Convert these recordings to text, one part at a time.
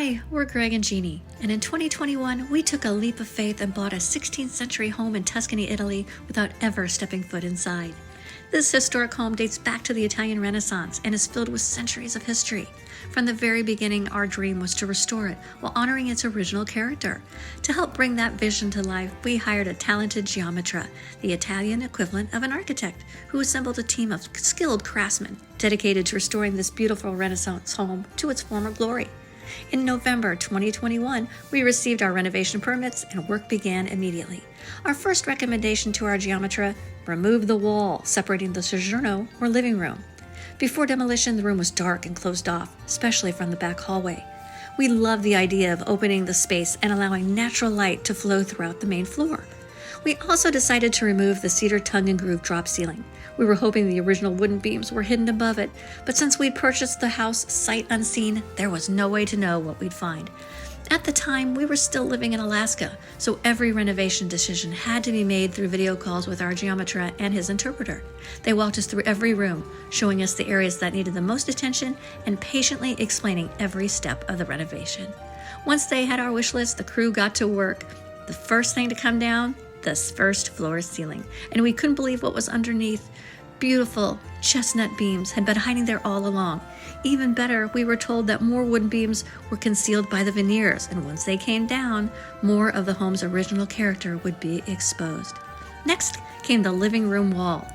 Hi, we're Greg and Jeannie, and in 2021, we took a leap of faith and bought a 16th century home in Tuscany, Italy, without ever stepping foot inside. This historic home dates back to the Italian Renaissance and is filled with centuries of history. From the very beginning, our dream was to restore it while honoring its original character. To help bring that vision to life, we hired a talented geometra, the Italian equivalent of an architect, who assembled a team of skilled craftsmen dedicated to restoring this beautiful Renaissance home to its former glory. In November 2021, we received our renovation permits and work began immediately. Our first recommendation to our geometra: remove the wall separating the soggiorno or living room. Before demolition, the room was dark and closed off, especially from the back hallway. We loved the idea of opening the space and allowing natural light to flow throughout the main floor. We also decided to remove the cedar tongue and groove drop ceiling. We were hoping the original wooden beams were hidden above it, but since we'd purchased the house sight unseen, there was no way to know what we'd find. At the time, we were still living in Alaska, so every renovation decision had to be made through video calls with our geometra and his interpreter. They walked us through every room, showing us the areas that needed the most attention and patiently explaining every step of the renovation. Once they had our wish list, the crew got to work. The first thing to come down: this first floor ceiling, and we couldn't believe what was underneath. Beautiful chestnut beams had been hiding there all along. Even better, we were told that more wooden beams were concealed by the veneers, and once they came down, more of the home's original character would be exposed. Next came the living room wall.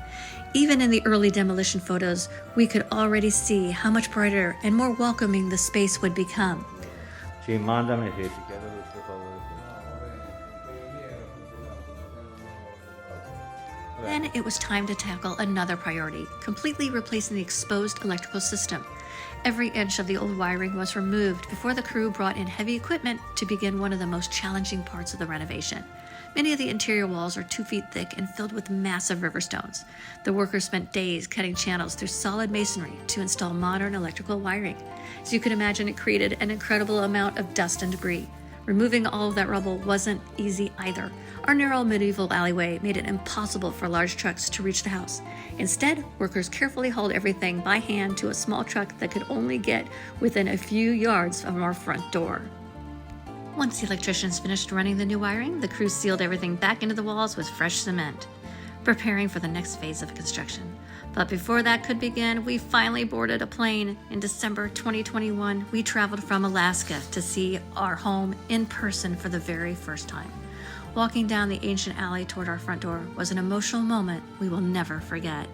Even in the early demolition photos, we could already see how much brighter and more welcoming the space would become. Then it was time to tackle another priority: completely replacing the exposed electrical system. Every inch of the old wiring was removed before the crew brought in heavy equipment to begin one of the most challenging parts of the renovation. Many of the interior walls are 2 feet thick and filled with massive river stones. The workers spent days cutting channels through solid masonry to install modern electrical wiring. As you can imagine, it created an incredible amount of dust and debris. Removing all of that rubble wasn't easy either. Our narrow medieval alleyway made it impossible for large trucks to reach the house. Instead, workers carefully hauled everything by hand to a small truck that could only get within a few yards of our front door. Once the electricians finished running the new wiring, the crew sealed everything back into the walls with fresh cement, preparing for the next phase of construction. But before that could begin, we finally boarded a plane. In December 2021, we traveled from Alaska to see our home in person for the very first time. Walking down the ancient alley toward our front door was an emotional moment we will never forget.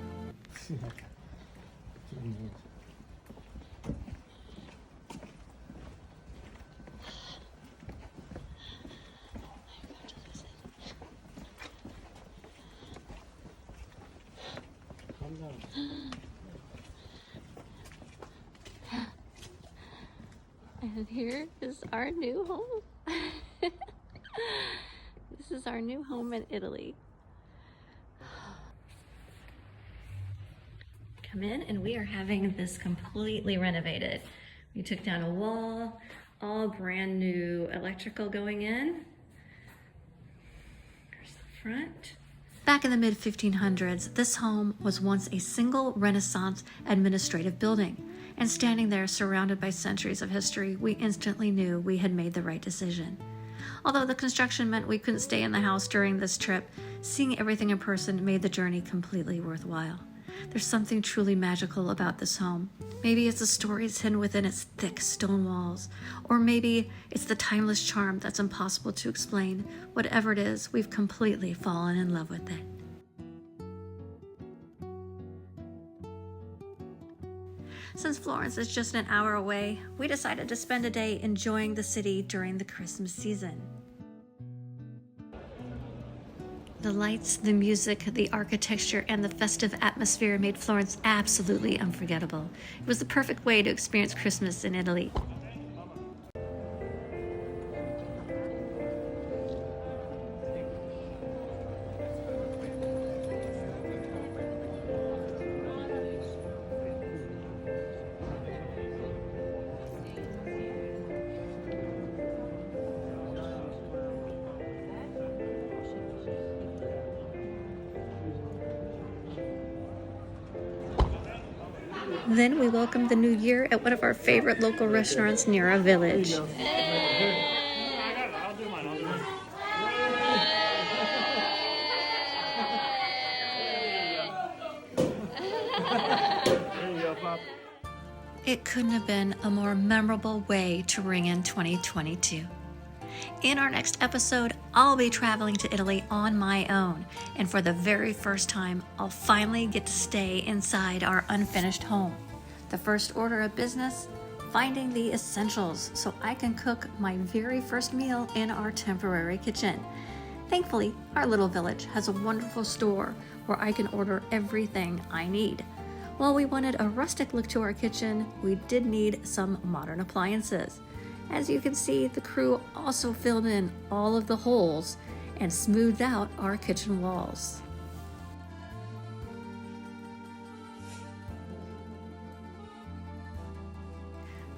And here is our new home. This is our new home in Italy. Come in, and we are having this completely renovated. We took down a wall, all brand new electrical going in. Here's the front. Back in the mid-1500s, this home was once a single Renaissance administrative building. And standing there surrounded by centuries of history, we instantly knew we had made the right decision. Although the construction meant we couldn't stay in the house during this trip, seeing everything in person made the journey completely worthwhile. There's something truly magical about this home. Maybe it's the stories hidden within its thick stone walls, or maybe it's the timeless charm that's impossible to explain. Whatever it is, we've completely fallen in love with it. Since Florence is just an hour away, we decided to spend a day enjoying the city during the Christmas season. The lights, the music, the architecture, and the festive atmosphere made Florence absolutely unforgettable. It was the perfect way to experience Christmas in Italy. Then we welcomed the new year at one of our favorite local restaurants near our village. It couldn't have been a more memorable way to ring in 2022. In our next episode, I'll be traveling to Italy on my own, and for the very first time, I'll finally get to stay inside our unfinished home. The first order of business, finding the essentials so I can cook my very first meal in our temporary kitchen. Thankfully, our little village has a wonderful store where I can order everything I need. While we wanted a rustic look to our kitchen, we did need some modern appliances. As you can see, the crew also filled in all of the holes and smoothed out our kitchen walls.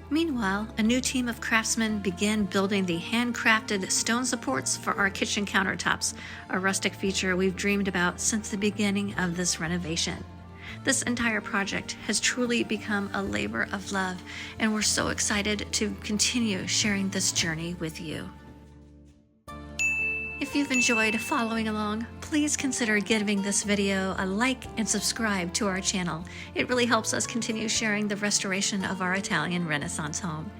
Meanwhile, a new team of craftsmen began building the handcrafted stone supports for our kitchen countertops, a rustic feature we've dreamed about since the beginning of this renovation. This entire project has truly become a labor of love, and we're so excited to continue sharing this journey with you. If you've enjoyed following along, please consider giving this video a like and subscribe to our channel. It really helps us continue sharing the restoration of our Italian Renaissance home.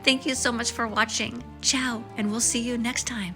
Thank you so much for watching. Ciao, and we'll see you next time.